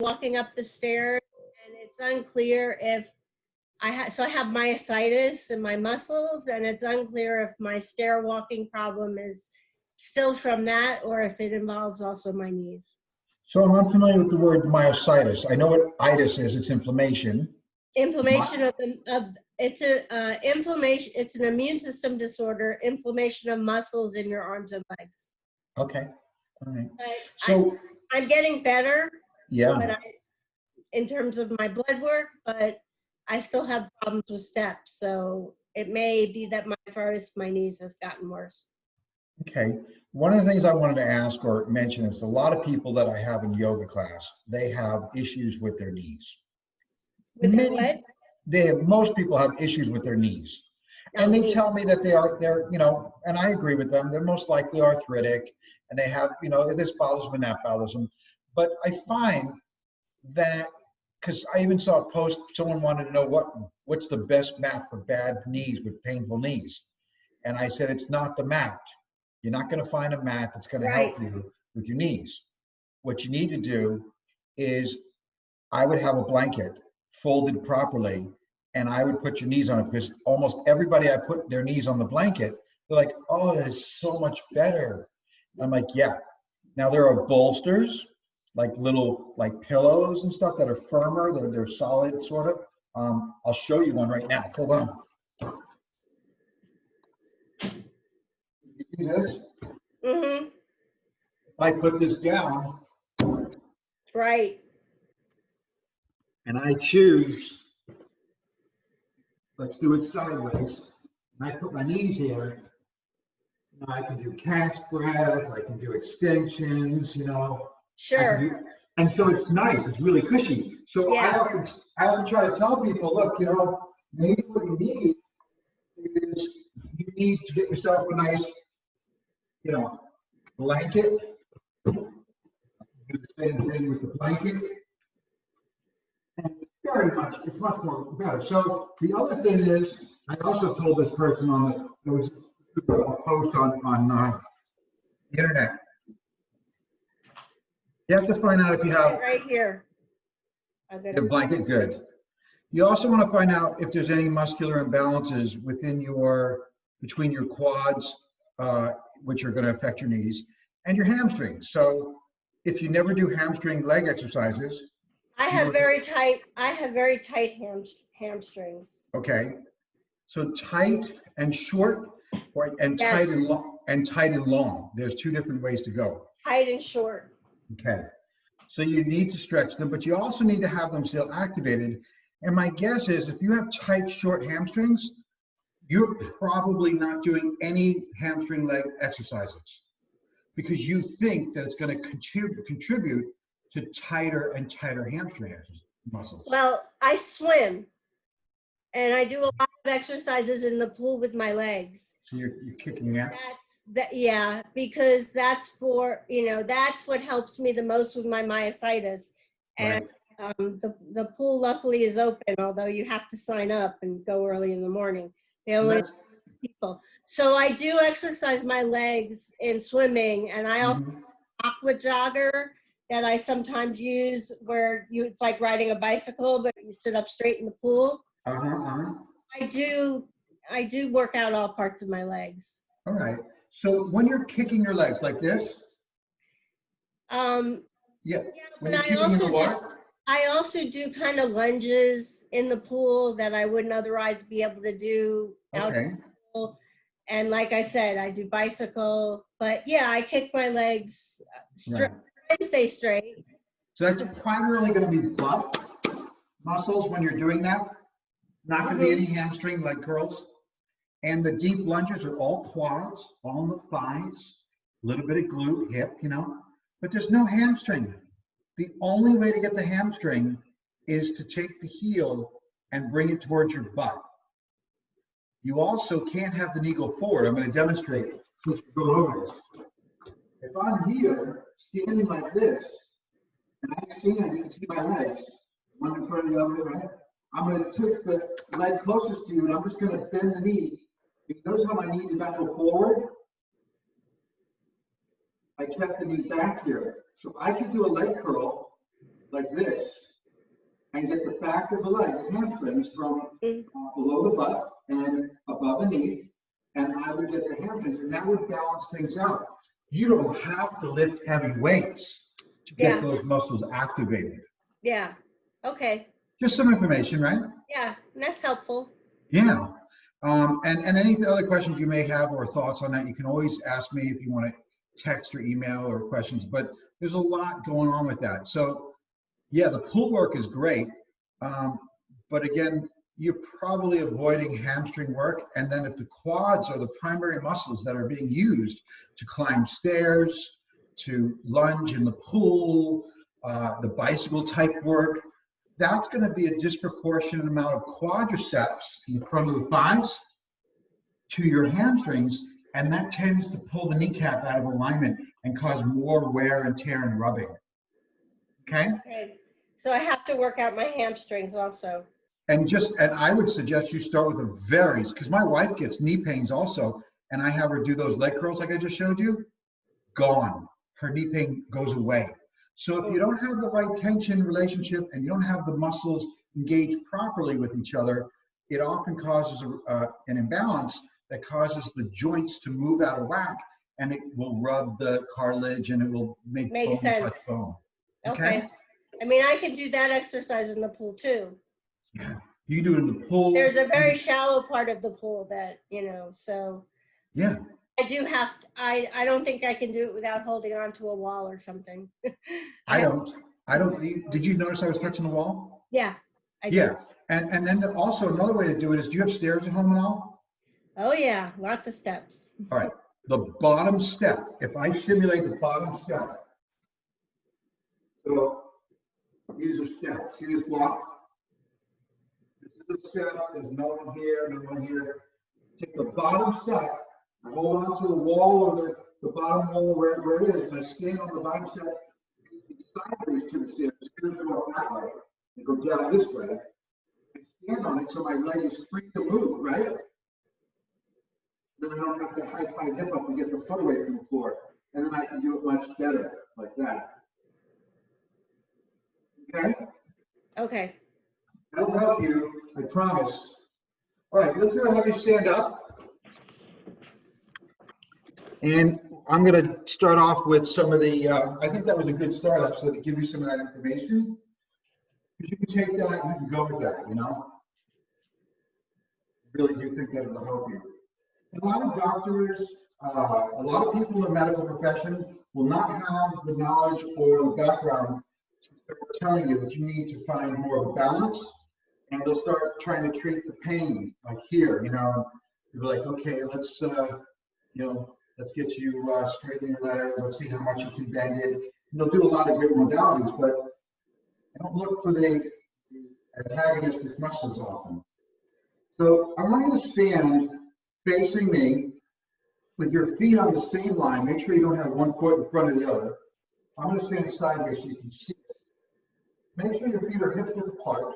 walking up the stairs, and it's unclear if I have myositis in my muscles, and it's unclear if my stair walking problem is still from that or if it involves also my knees. So I'm unfamiliar with the word myositis. I know what itis is. It's inflammation. Inflammation inflammation. It's an immune system disorder. Inflammation of muscles in your arms and legs. Okay. All right. But So I'm getting better. yeah. But in terms of my blood work, but I still have problems with steps. So it may be that my arthritis, my knees has gotten worse. Okay. One of the things I wanted to ask or mention is a lot of people that I have in yoga class, they have issues with their knees. With their what? Most people have issues with their knees. And they tell me that they're, you know, and I agree with them, they're most likely arthritic and they have, you know, this bothers them and that bothers them. But I find that, because I even saw a post, someone wanted to know what's the best mat for bad knees with painful knees. And I said, it's not the mat. You're not going to find a mat that's going to help you with your knees. What you need to do is, I would have a blanket folded properly and I would put your knees on it, because almost everybody I put their knees on the blanket, they're like, oh, that is so much better. I'm like, yeah. Now there are bolsters, like little pillows and stuff that are firmer, they're solid sort of. I'll show you one right now. Hold on. You see this? Mm-hmm. If I put this down. Right. And I choose, let's do it sideways. And I put my knees here. Now I can do cast breath, I can do extensions, you know. Sure. And so it's nice, it's really cushy. So I often try to tell people, look, you know, maybe what you need is you need to get yourself a nice, you know, blanket. Do the same thing with the blanket. And it's much more better. So the other thing is, I also told this person there was a post on the internet. You have to find out if you have right here. The blanket, good. You also want to find out if there's any muscular imbalances between your quads, which are going to affect your knees, and your hamstrings. So if you never do hamstring leg exercises, I have very tight hamstrings. Okay, so tight and short, tight and long, tight and long. There's two different ways to go. Tight and short. Okay, so you need to stretch them, but you also need to have them still activated. And my guess is, if you have tight, short hamstrings, you're probably not doing any hamstring leg exercises, because you think that it's going to contribute to tighter and tighter hamstring muscles. Well, I swim and I do a lot of exercises in the pool with my legs. So you're kicking out? Yeah, because that's that's what helps me the most with my myositis. And the pool luckily is open, although you have to sign up and go early in the morning. They only people. So I do exercise my legs in swimming, and I also aqua jogger that I sometimes use, where it's like riding a bicycle, but you sit up straight in the pool. I do work out all parts of my legs. All right. So when you're kicking your legs like this, when I also do kind of lunges in the pool that I wouldn't otherwise be able to do out in the pool. And like I said, I do bicycle, but yeah, I kick my legs straight and stay straight. So that's primarily going to be butt muscles when you're doing that. Not going to be any hamstring leg curls. And the deep lunges are all quads, all in the thighs, a little bit of glute, hip, you know, but there's no hamstring. The only way to get the hamstring is to take the heel and bring it towards your butt. You also can't have the knee go forward. I'm going to demonstrate since we're going over this. If I'm here, standing like this, and I stand, you can see my legs, one in front of the other, right? I'm going to take the leg closest to you, and I'm just going to bend the knee. You notice how my knee did not go forward? I kept the knee back here. So I could do a leg curl like this, and get the back of the leg, the hamstrings, from below the butt and above the knee, and I would get the hamstrings, and that would balance things out. You don't have to lift heavy weights to get those muscles activated. Yeah. Okay. Just some information, right? Yeah, that's helpful. Yeah. And any other questions you may have or thoughts on that, you can always ask me if you want to text or email or questions, but there's a lot going on with that. So yeah, the pull work is great. But again, you're probably avoiding hamstring work. And then if the quads are the primary muscles that are being used to climb stairs, to lunge in the pool, the bicycle type work, that's going to be a disproportionate amount of quadriceps in the front of the thighs to your hamstrings, and that tends to pull the kneecap out of alignment and cause more wear and tear and rubbing. Okay? So I have to work out my hamstrings also. And I would suggest you start with a varies, because my wife gets knee pains also, and I have her do those leg curls like I just showed you, gone. Her knee pain goes away. So if you don't have the right tension relationship and you don't have the muscles engaged properly with each other, it often causes an imbalance that causes the joints to move out of whack, and it will rub the cartilage and it will make bone touch bone. Okay. I mean, I could do that exercise in the pool too. Yeah, you do it in the pool. There's a very shallow part of the pool that, so. Yeah. I do have to, I don't think I can do it without holding on to a wall or something. I don't, did you notice I was touching the wall? Yeah. Yeah. And then also another way to do it is, do you have stairs at home at all? Oh yeah, lots of steps. All right, the bottom step, if I simulate the bottom step, so these are steps, see this block? This is the step, there's no one here, no one here. Take the bottom step, I hold on to the wall or the bottom wall where it is, and I stand on the bottom step, sideways to the stairs, go that way, and go down this way. I stand on it so my leg is free to move, right? Then I don't have to hike my hip up and get the foot away from the floor. And then I can do it much better, like that. Okay? Okay. That'll help you, I promise. All right, let's go have you stand up. And I'm going to start off with some of the, I think that was a good start up, so to give you some of that information. Because you can take that and you can go with that, I really do think that it'll help you. A lot of doctors, a lot of people in the medical profession will not have the knowledge or the background to start telling you that you need to find more of a balance, and they'll start trying to treat the pain, like here, you're like, okay, let's, let's get you straighten your leg, let's see how much you can bend it. And they'll do a lot of great modalities, but I don't look for the antagonistic muscles often. So I want you to stand facing me with your feet on the same line. Make sure you don't have one foot in front of the other. I'm going to stand sideways so you can see it. Make sure your feet are hip width apart.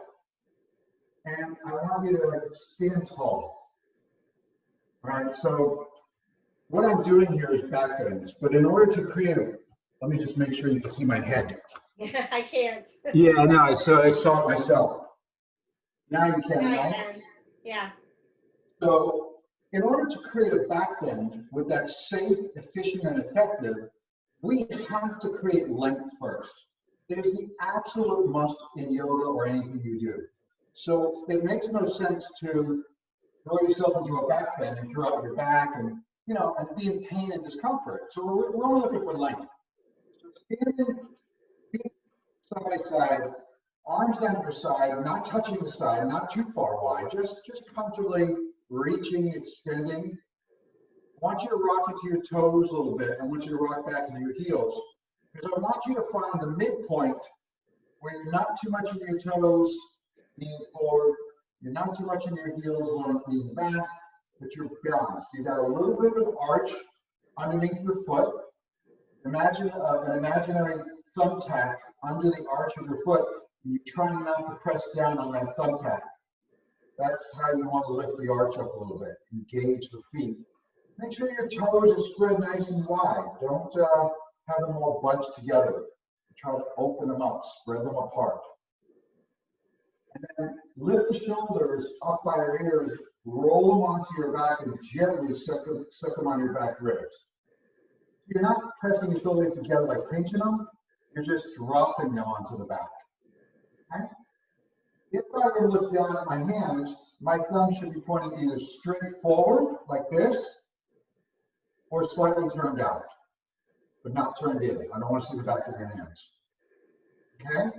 And I want you to stand tall. All right, so what I'm doing here is back bends, but in order to create let me just make sure you can see my head. Yeah, I can't. Yeah, I know, so I saw it myself. Now you can, right? Yeah. So in order to create a back bend with that safe, efficient, and effective, we have to create length first. It is the absolute must in yoga or anything you do. So it makes no sense to throw yourself into a back bend and throw out your back and and be in pain and discomfort. So we're only looking for length. So standing feet side by side, arms down your side, not touching the side, not too far wide, just comfortably reaching, extending. I want you to rock into your toes a little bit. I want you to rock back into your heels, because I want you to find the midpoint where you're not too much in your toes, leaning forward, you're not too much in your heels, leaning back, but you're balanced. You got a little bit of arch underneath your foot. Imagine an imaginary thumbtack under the arch of your foot, and you're trying not to press down on that thumbtack. That's how you want to lift the arch up a little bit. Engage the feet. Make sure your toes are spread nice and wide. Don't have them all bunched together. try to open them up, spread them apart. And then lift the shoulders up by your ears, roll them onto your back, and gently set them on your back ribs. You're not pressing your shoulders together like pinching them, you're just dropping them onto the back. Okay? If I were to look down at my hands, my thumb should be pointing either straight forward, like this, or slightly turned out, but not turned in. I don't want to see the back of your hands. Okay?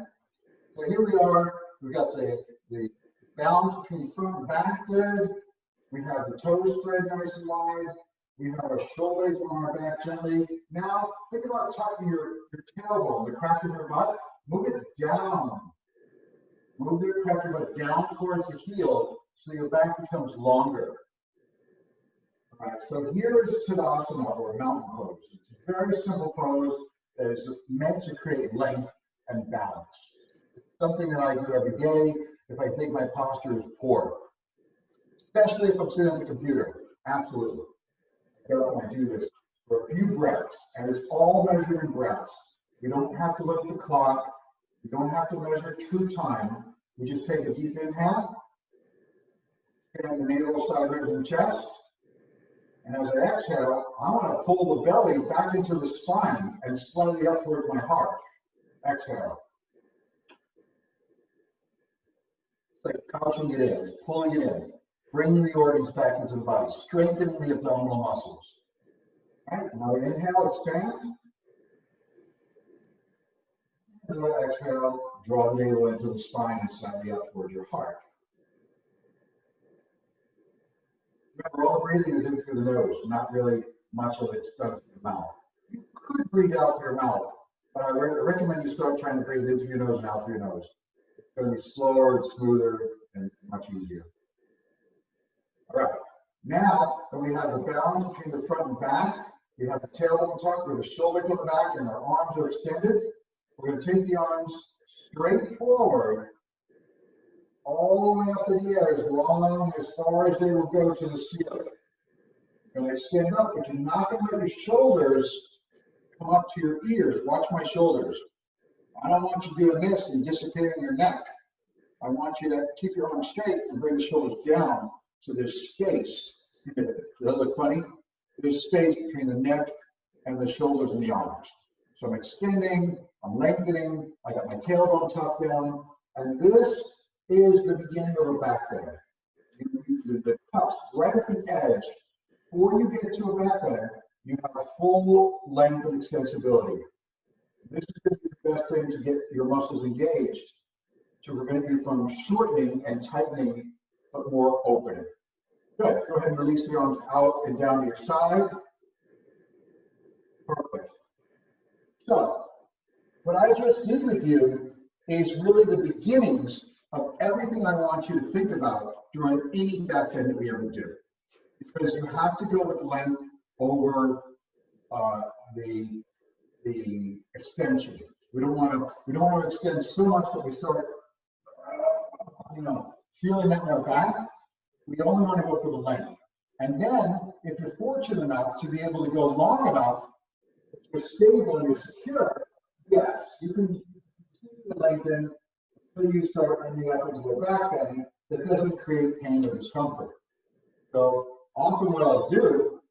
So here we are. We've got the balance between front and back good. We have the toes spread nice and wide. We have our shoulders on our back gently. Now, think about tucking your tailbone, the crack of your butt. Move it down. Move the crack of your butt down towards the heel so your back becomes longer. All right, so here is Tadasana, or mountain pose. It's a very simple pose that is meant to create length and balance. It's something that I do every day if I think my posture is poor, especially if I'm sitting at the computer. Absolutely. I do this for a few breaths, and it's all measured in breaths. You don't have to look at the clock. You don't have to measure true time. We just take a deep inhale, expand the navel, side ribs, and chest. And as I exhale, I want to pull the belly back into the spine and slightly up towards my heart. Exhale. It's like crouching it in, it's pulling it in, bringing the organs back into the body, strengthening the abdominal muscles. All right, now inhale, expand. And then exhale, draw the navel into the spine and slightly up towards your heart. Remember, all breathing is in through the nose, not really much of it's done through the mouth. You could breathe out through your mouth, but I recommend you start trying to breathe in through your nose and out through your nose. It's going to be slower and smoother and much easier. All right, now that we have the balance between the front and back, we have the tailbone tucked, we have the shoulders on the back, and our arms are extended. We're going to take the arms straight forward, all the way up in the air, as long as far as they will go to the ceiling. You're going to extend up, but you're not going to let your shoulders come up to your ears. Watch my shoulders. I don't want you doing this and disappearing your neck. I want you to keep your arms straight and bring the shoulders down so there's space. Does that look funny? There's space between the neck and the shoulders and the arms. So I'm extending, I'm lengthening, I got my tailbone tucked down, and this is the beginning of a back bend. The cuffs right at the edge. Before you get to a back bend, you have a full length of extensibility. This is going to be the best thing to get your muscles engaged to prevent you from shortening and tightening, but more opening. Good. Go ahead and release the arms out and down to your side. Perfect. So, what I just did with you is really the beginnings of everything I want you to think about during any back bend that we ever do. Because you have to go with length over the extension. We don't want to extend so much that we start feeling that in our back. We only want to go for the length. And then, if you're fortunate enough to be able to go long enough, if you're stable and you're secure, yes, you can lengthen until you start ending up into a back bend that doesn't create pain or discomfort. So often what I'll do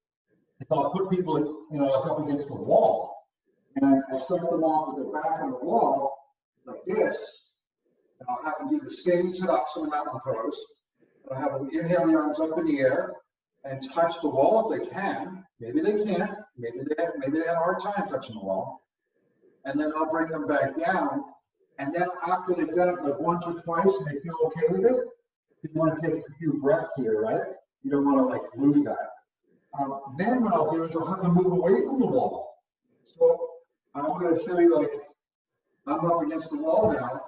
is I'll put people, like up against the wall, and I start them off with their back on the wall like this, and I'll have them do the same Tadasana mountain pose. I'll have them inhale the arms up in the air and touch the wall if they can. Maybe they can't. Maybe they have a hard time touching the wall. And then I'll bring them back down. And then after they've done it like once or twice and they feel okay with it, you want to take a few breaths here, right? You don't want to like lose that. Then what I'll do is I'll have them move away from the wall. So I'm going to show you, like, I'm up against the wall now.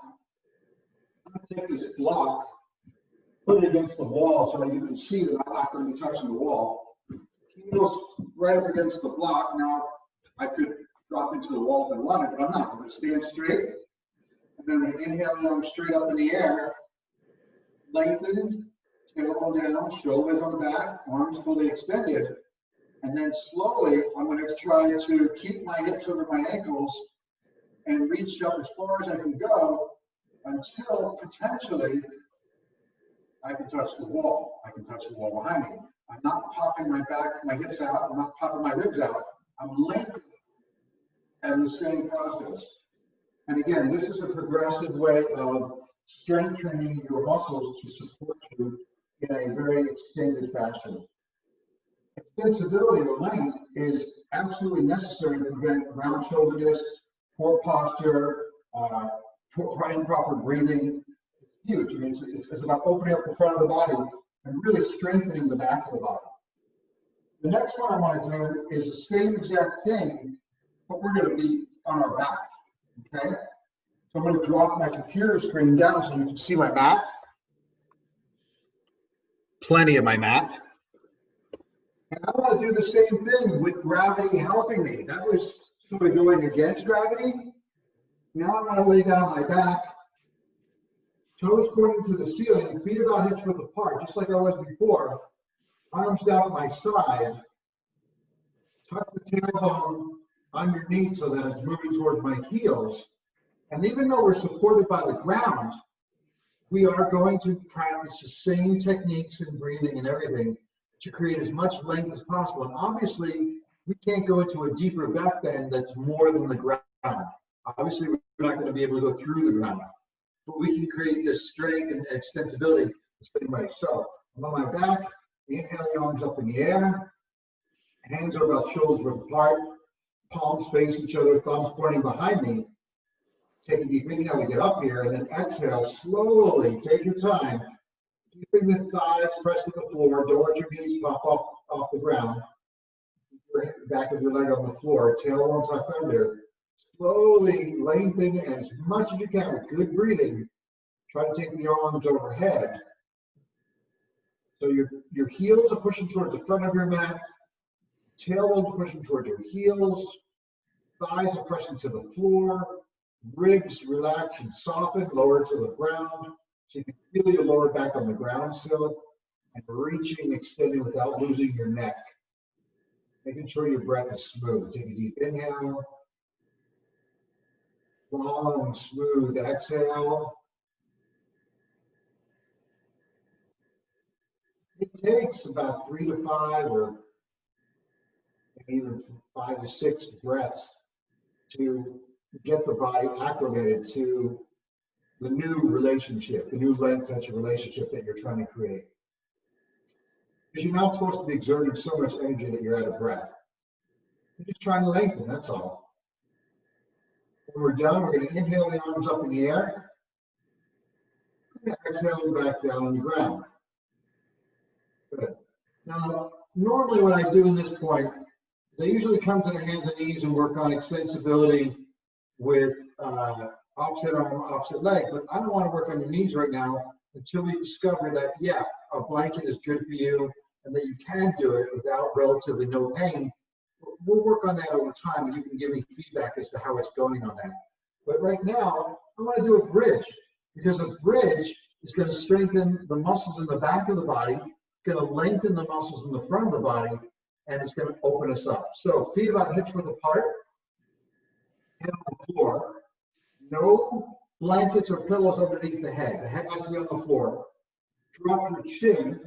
I'm going to take this block, put it against the wall so that you can see that I'm not going to be touching the wall. Heels right up against the block. Now I could drop into the wall if I wanted, but I'm not. I'm going to stand straight. And then I'm going to inhale the arms straight up in the air. Lengthen, tailbone down, shoulders on the back, arms fully extended. And then slowly, I'm going to try to keep my hips over my ankles and reach up as far as I can go until potentially I can touch the wall. I can touch the wall behind me. I'm not popping my back, my hips out. I'm not popping my ribs out. I'm lengthening. And the same process. And again, this is a progressive way of strengthening your muscles to support you in a very extended fashion. Extensibility or length is absolutely necessary to prevent round shoulder disc, poor posture, improper breathing. It's huge. I mean, it's about opening up the front of the body and really strengthening the back of the body. The next one I want to do is the same exact thing, but we're going to be on our back, okay? So I'm going to drop my computer screen down so you can see my mat. Plenty of my mat. And I want to do the same thing with gravity helping me. That was sort of going against gravity. Now I want to lay down on my back, toes pointing to the ceiling, feet about hips width apart, just like I was before. Arms down at my side. Tuck the tailbone underneath so that it's moving towards my heels. And even though we're supported by the ground, we are going to practice the same techniques and breathing and everything to create as much length as possible. And obviously, we can't go into a deeper back bend that's more than the ground. Obviously, we're not going to be able to go through the ground, but we can create this strength and extensibility the same way. So I'm on my back, inhale the arms up in the air, hands are about shoulders width apart, palms face each other, thumbs pointing behind me. Take a deep inhale to get up here, and then exhale slowly. Take your time, keeping the thighs pressed to the floor. Don't let your knees pop up off the ground. Keep your back of your leg on the floor. Tailbone tucked under. Slowly lengthen as much as you can with good breathing. Try to take the arms overhead. So your heels are pushing towards the front of your mat. Tailbone pushing towards your heels. Thighs are pressing to the floor. Ribs relax and soften, lower to the ground. So you can feel your lower back on the ground still. And reaching, extending without losing your neck. Making sure your breath is smooth. Take a deep inhale. Long, smooth exhale. It takes about 3 to 5 or even 5 to 6 breaths to get the body acclimated to the new relationship, the new length tension relationship that you're trying to create. Because you're not supposed to be exerting so much energy that you're out of breath. You're just trying to lengthen, that's all. When we're done, we're going to inhale the arms up in the air. Exhale them back down on the ground. Good. Now, normally what I do in this point, I usually come to the hands and knees and work on extensibility with opposite arm, opposite leg, but I don't want to work on your knees right now until we discover that, yeah, a blanket is good for you and that you can do it without relatively no pain. We'll work on that over time and you can give me feedback as to how it's going on that. But right now, I want to do a bridge because a bridge is going to strengthen the muscles in the back of the body, going to lengthen the muscles in the front of the body, and it's going to open us up. So feet about hips width apart, head on the floor. No blankets or pillows underneath the head. The head has to be on the floor. Drop your chin,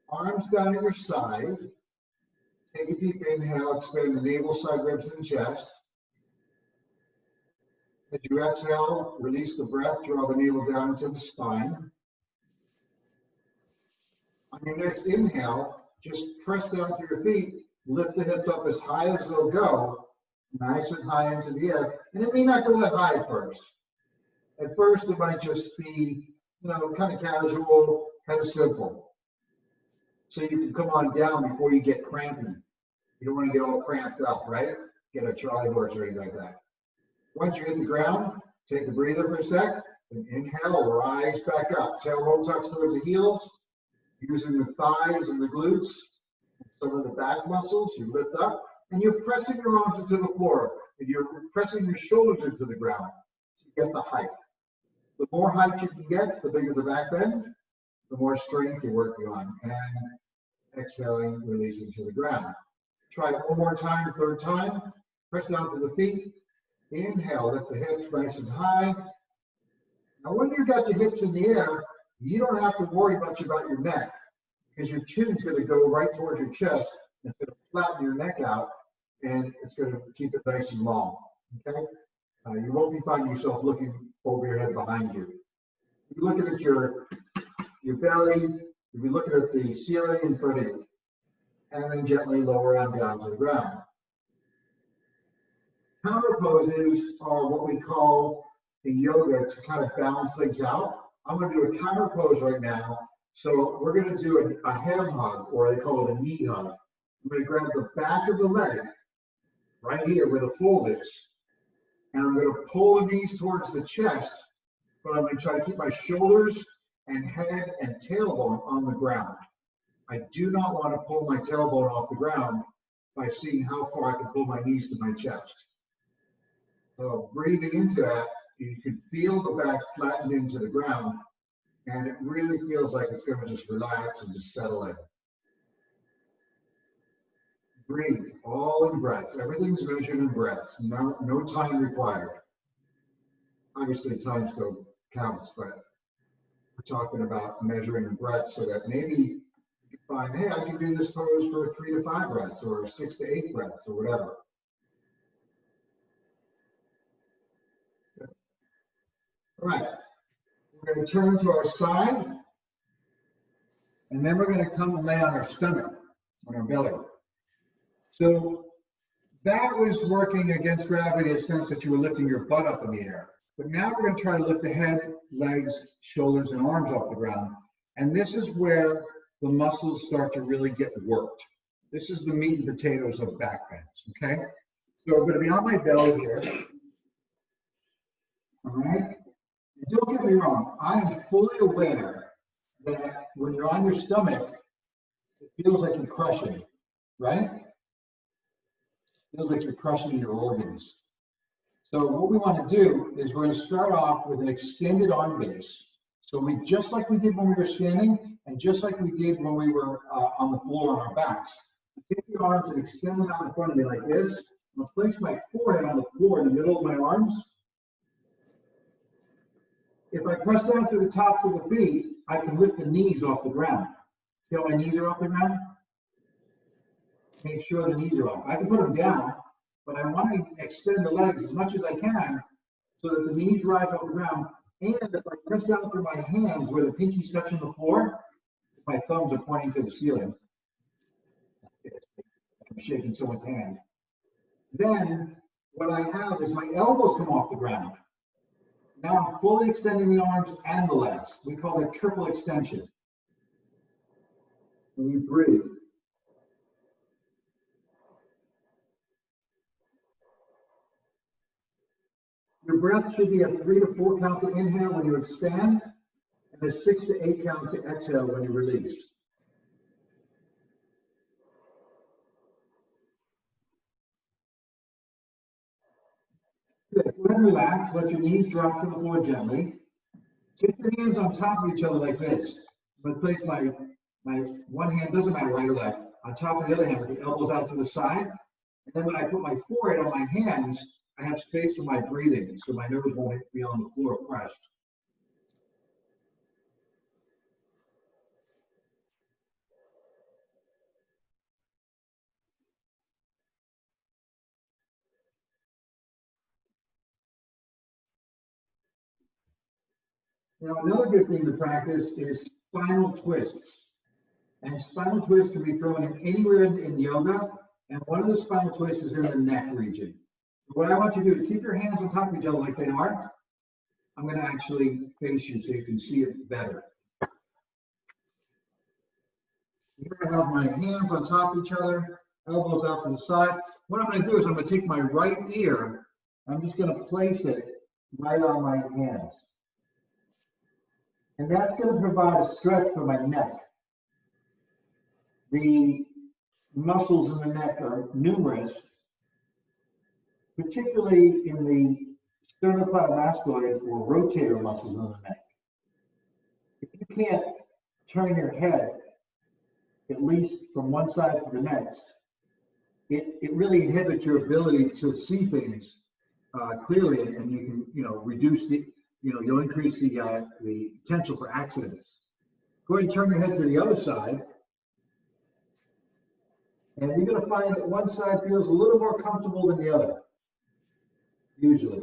arms down at your side. Take a deep inhale, expand the navel, side ribs, and chest. As you exhale, release the breath, draw the navel down into the spine. On your next inhale, just press down through your feet, lift the hips up as high as they'll go, nice and high into the air. And it may not go that high at first. At first, it might just be, kind of casual, kind of simple. So you can come on down before you get crampy. You don't want to get all cramped up, right? Get a Charlie horse or anything like that. Once you hit the ground, take a breather for a sec, and inhale, rise back up. Tailbone tucks towards the heels, using the thighs and the glutes, some of the back muscles, you lift up, and you're pressing your arms into the floor, and you're pressing your shoulders into the ground to get the height. The more height you can get, the bigger the back bend, the more strength you're working on. And exhaling, releasing to the ground. Try it one more time, third time. Press down to the feet. Inhale, lift the hips nice and high. Now, when you've got your hips in the air, you don't have to worry much about your neck because your chin's going to go right towards your chest. It's going to flatten your neck out, and it's going to keep it nice and long. Okay? You won't be finding yourself looking over your head behind you. You're looking at your belly. You'll be looking at the ceiling in front of you, and then gently lower on down to the ground. Counter poses are what we call in yoga to kind of balance things out. I'm going to do a counter pose right now. So we're going to do a ham hug, or they call it a knee hug. I'm going to grab the back of the leg right here where the fold is, and I'm going to pull the knees towards the chest, but I'm going to try to keep my shoulders and head and tailbone on the ground. I do not want to pull my tailbone off the ground by seeing how far I can pull my knees to my chest. So breathing into that, you can feel the back flatten into the ground, and it really feels like it's going to just relax and just settle in. Breathe, all in breaths. Everything's measured in breaths. No time required. Obviously, time still counts, but we're talking about measuring in breaths so that maybe you can find, hey, I can do this pose for 3 to 5 breaths or 6 to 8 breaths or whatever. All right, we're going to turn to our side, and then we're going to come and lay on our stomach, on our belly. So that was working against gravity in the sense that you were lifting your butt up in the air. But now we're going to try to lift the head, legs, shoulders, and arms off the ground. And this is where the muscles start to really get worked. This is the meat and potatoes of back bends, okay? So I'm going to be on my belly here. All right? Don't get me wrong, I am fully aware that when you're on your stomach, it feels like you're crushing, right? It feels like you're crushing your organs. So what we want to do is we're going to start off with an extended arm base. So just like we did when we were standing, and just like we did when we were on the floor on our backs. Take the arms and extend them out in front of me like this. I'm going to place my forehead on the floor in the middle of my arms. If I press down to the tops of the feet, I can lift the knees off the ground. See how my knees are off the ground? Make sure the knees are off. I can put them down, but I want to extend the legs as much as I can so that the knees rise off the ground. And if I press down through my hands where the pinky's touching the floor, my thumbs are pointing to the ceiling. I'm shaking someone's hand. Then what I have is my elbows come off the ground. Now I'm fully extending the arms and the legs. We call it triple extension. And you breathe. Your breath should be a 3 to 4 count to inhale when you expand, and a 6 to 8 count to exhale when you release. Good. Go ahead and relax. Let your knees drop to the floor gently. Take your hands on top of each other like this. I'm going to place my one hand, doesn't matter right or left, on top of the other hand with the elbows out to the side. And then when I put my forehead on my hands, I have space for my breathing, so my nerves won't be on the floor crushed. Now, another good thing to practice is spinal twists. And spinal twists can be thrown in anywhere in yoga. And one of the spinal twists is in the neck region. What I want you to do is keep your hands on top of each other like they are. I'm going to actually face you so you can see it better. I'm going to have my hands on top of each other, elbows out to the side. What I'm going to do is I'm going to take my right ear, I'm just going to place it right on my hands. And that's going to provide a stretch for my neck. The muscles in the neck are numerous, particularly in the sternocleidomastoid or rotator muscles in the neck. If you can't turn your head, at least from one side to the next, it really inhibits your ability to see things clearly, and you can, reduce the, you'll increase the potential for accidents. Go ahead and turn your head to the other side. And you're going to find that one side feels a little more comfortable than the other, usually.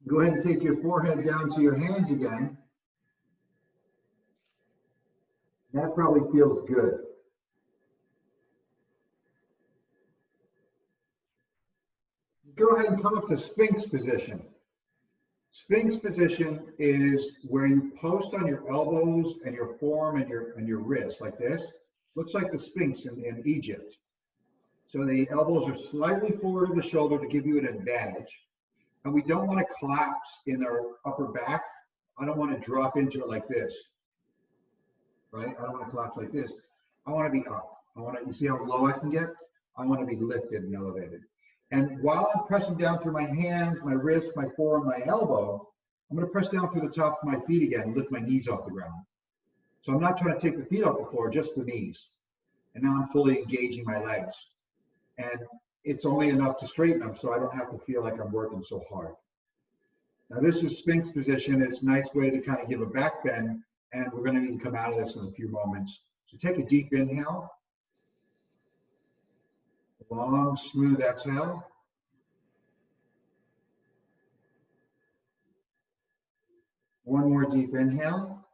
Go ahead and take your forehead down to your hands again. That probably feels good. Go ahead and come up to Sphinx position. Sphinx position is where you post on your elbows and your forearm and your wrists like this. Looks like the Sphinx in Egypt. So the elbows are slightly forward of the shoulder to give you an advantage. And we don't want to collapse in our upper back. I don't want to drop into it like this, right? I don't want to collapse like this. I want to be up. You see how low I can get? I want to be lifted and elevated. And while I'm pressing down through my hands, my wrist, my forearm, my elbow, I'm going to press down through the top of my feet again and lift my knees off the ground. So I'm not trying to take the feet off the floor, just the knees. And now I'm fully engaging my legs. And it's only enough to straighten them so I don't have to feel like I'm working so hard. Now this is Sphinx position. It's a nice way to kind of give a back bend, and we're going to need to come out of this in a few moments. So take a deep inhale. Long, smooth exhale. One more deep inhale.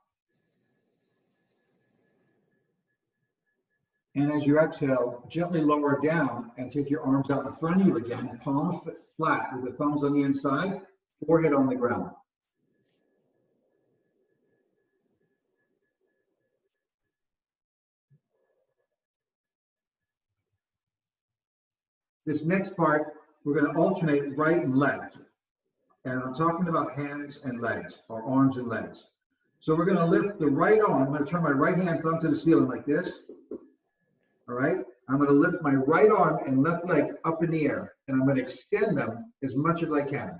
And as you exhale, gently lower down and take your arms out in front of you again, palms flat with the thumbs on the inside, forehead on the ground. This next part, we're going to alternate right and left. And I'm talking about hands and legs, or arms and legs. So we're going to lift the right arm. I'm going to turn my right hand thumb to the ceiling like this. All right. I'm going to lift my right arm and left leg up in the air, and I'm going to extend them as much as I can.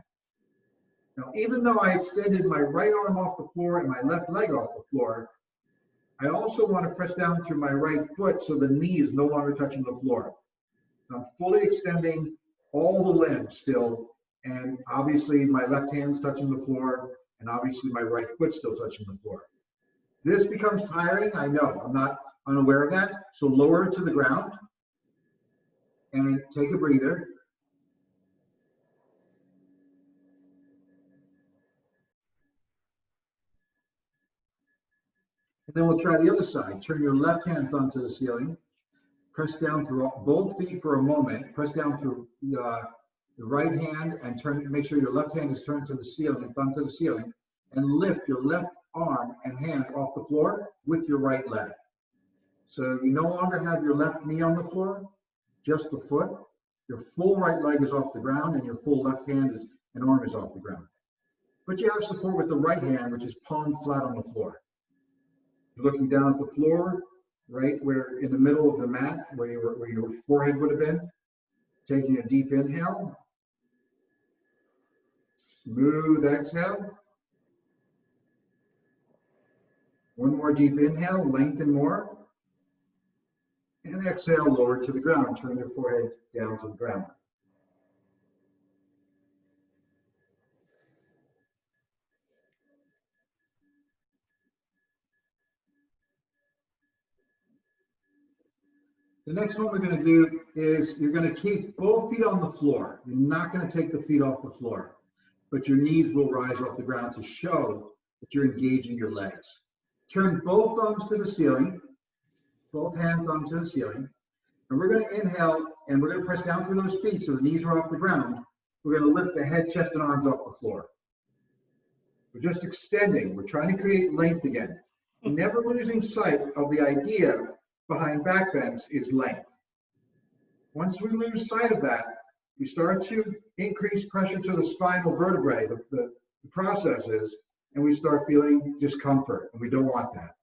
Now, even though I extended my right arm off the floor and my left leg off the floor, I also want to press down through my right foot so the knee is no longer touching the floor. I'm fully extending all the limbs still, and obviously my left hand's touching the floor, and obviously my right foot's still touching the floor. This becomes tiring, I know, I'm not unaware of that, so lower it to the ground and take a breather. And then we'll try the other side. Turn your left hand thumb to the ceiling. Press down through both feet for a moment. Press down through the right hand and make sure your left hand is turned to the ceiling and thumb to the ceiling. And lift your left arm and hand off the floor with your right leg. So you no longer have your left knee on the floor, just the foot. Your full right leg is off the ground and your full left hand and arm is off the ground. But you have support with the right hand, which is palm flat on the floor. You're looking down at the floor, right where in the middle of the mat, where your forehead would have been. Taking a deep inhale. Smooth exhale. One more deep inhale, lengthen more. And exhale, lower to the ground. Turn your forehead down to the ground. The next one we're going to do is you're going to keep both feet on the floor. You're not going to take the feet off the floor, but your knees will rise off the ground to show that you're engaging your legs. Turn both thumbs to the ceiling, both hand thumbs to the ceiling, and we're going to inhale and we're going to press down through those feet so the knees are off the ground. We're going to lift the head, chest, and arms off the floor. We're just extending. We're trying to create length again. Never losing sight of the idea behind back bends is length. Once we lose sight of that, we start to increase pressure to the spinal vertebrae, the processes, and we start feeling discomfort, and we don't want that.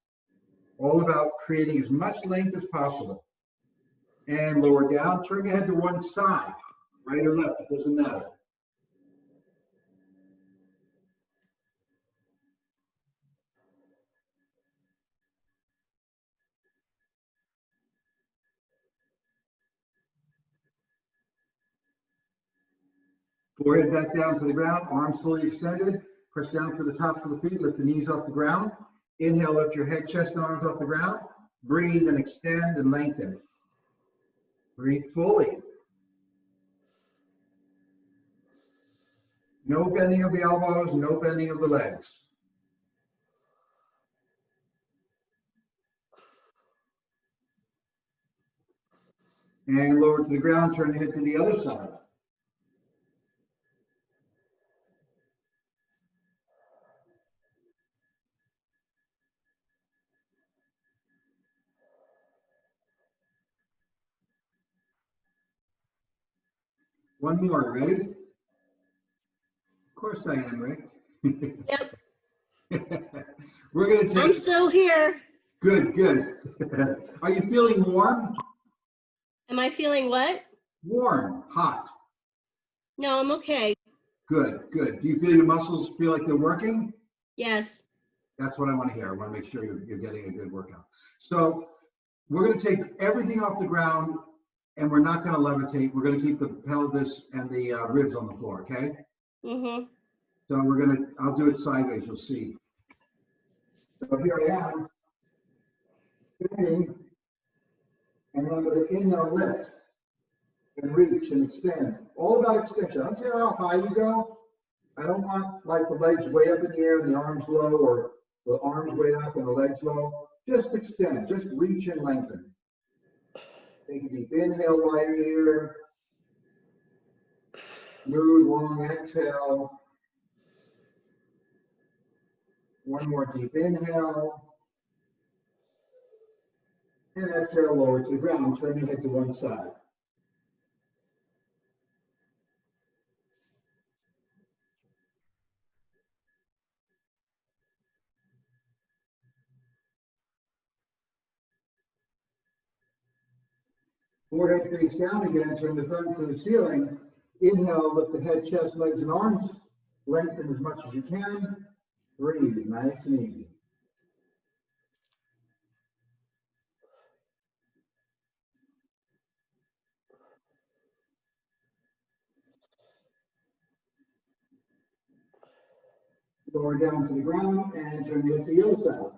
All about creating as much length as possible. And lower down, turn your head to one side, right or left, it doesn't matter. Forehead back down to the ground, arms fully extended. Press down through the tops of the feet, lift the knees off the ground. Inhale, lift your head, chest, and arms off the ground. Breathe and extend and lengthen. Breathe fully. No bending of the elbows, no bending of the legs. And lower to the ground, turn the head to the other side. One more, ready? Of course I am, Rick. Yep, We're going to I'm take, still here. good, good. Are you feeling warm? Am I feeling what? Warm, hot. No, I'm okay. Good, good. Do you feel your muscles feel like they're working? Yes. That's what I want to hear. I want to make sure you're getting a good workout. So we're going to take everything off the ground and we're not going to levitate. We're going to keep the pelvis and the ribs on the floor, okay? Mm-hmm. So I'll do it sideways, you'll see. So here I am, standing, and I'm going to inhale, lift, and reach and extend. All about extension. I don't care how high you go. I don't want like the legs way up in the air and the arms low, or the arms way up and the legs low. Just extend, just reach and lengthen. Take a deep inhale right here. Smooth, long exhale. One more deep inhale. And exhale, lower to the ground. Turn your head to one side. Forehead face down again, turn the thumb to the ceiling. Inhale, lift the head, chest, legs, and arms. Lengthen as much as you can. Breathe, nice and easy. Lower down to the ground and turn your head to the other side.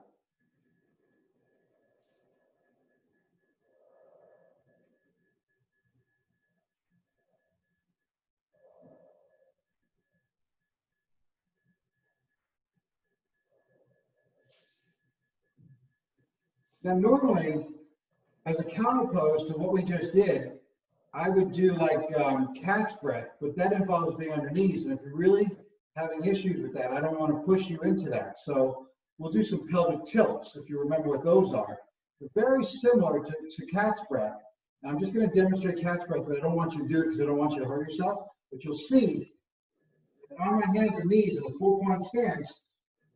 Now, normally, as a counterpose to what we just did, I would do like cat's breath, but that involves being on your knees. And if you're really having issues with that, I don't want to push you into that. So we'll do some pelvic tilts, if you remember what those are. They're very similar to cat's breath. And I'm just going to demonstrate cat's breath, but I don't want you to do it because I don't want you to hurt yourself. But you'll see that on my hands and knees in a four-point stance,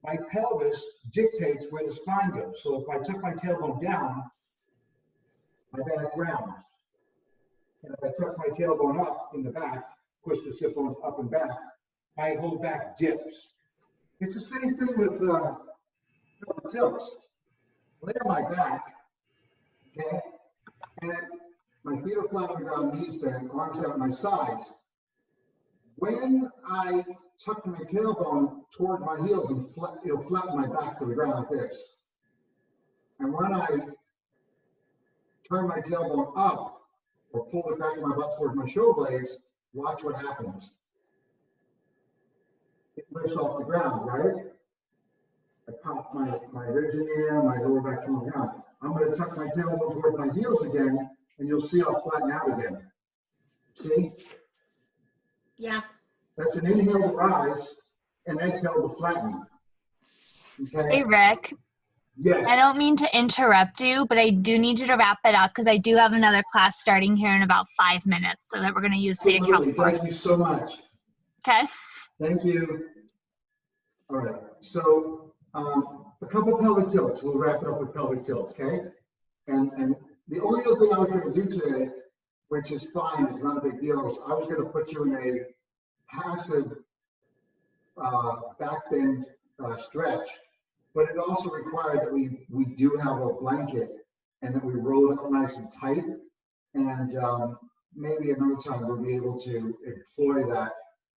my pelvis dictates where the spine goes. So if I tuck my tailbone down, my back rounds. And if I tuck my tailbone up in the back, push the sit bones up and back, my whole back dips. It's the same thing with tilts. Lay on my back, okay? And my feet are flat on the ground, knees bent, arms out my sides. When I tuck my tailbone toward my heels, and it'll flatten my back to the ground like this. And when I turn my tailbone up, or pull the back of my butt towards my shoulder blades, watch what happens. It lifts off the ground, right? I pop my ribs in the air, my lower back to the ground. I'm going to tuck my tailbone toward my heels again, and you'll see I'll flatten out again. See? Yeah. That's an inhale to rise, and exhale to flatten. Okay? Hey, Rick. Yes. I don't mean to interrupt you, but I do need you to wrap it up because I do have another class starting here in about 5 minutes so that we're going to use the account Absolutely. for. Thank you so much. Okay? Thank you. All right. So a couple pelvic tilts. We'll wrap it up with pelvic tilts, okay? And the only other thing I was going to do today, which is fine, it's not a big deal, is I was going to put you in a passive back bend stretch. But it also required that we do have a blanket and that we roll it up nice and tight. And maybe another time we'll be able to employ that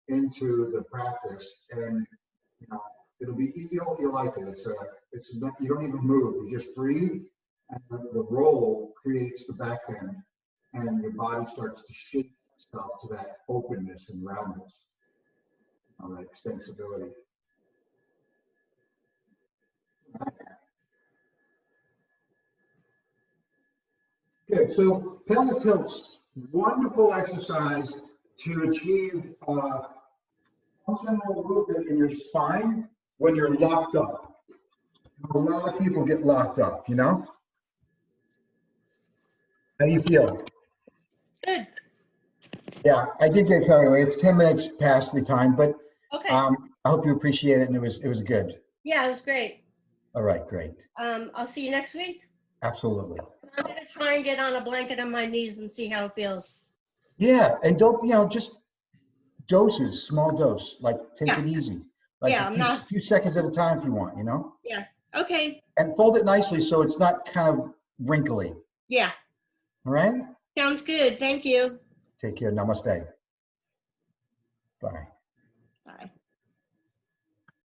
into the practice, and you know, it'll be, you'll like it. It's not, you don't even move, you just breathe, and the roll creates the back bend, and your body starts to shape itself to that openness and roundness, that extensibility. Good, so pelvic tilts, wonderful exercise to achieve functional movement in your spine when you're locked up. A lot of people get locked up, you know? How do you feel? Good. Yeah, I did get carried away. It's 10 minutes past the time, but Okay. I hope you appreciate it, and it was good. Yeah, it was great. All right, great. I'll see you next week. Absolutely. I'm gonna try and get on a blanket on my knees and see how it feels. Yeah, and don't, just doses, small dose, like take Yeah. it easy. Like Yeah, a I'm few, not- few seconds at a time if you want, Yeah. Okay. And fold it nicely so it's not kind of wrinkly. Yeah. All right? Sounds good. Thank you. Take care. Namaste. Bye.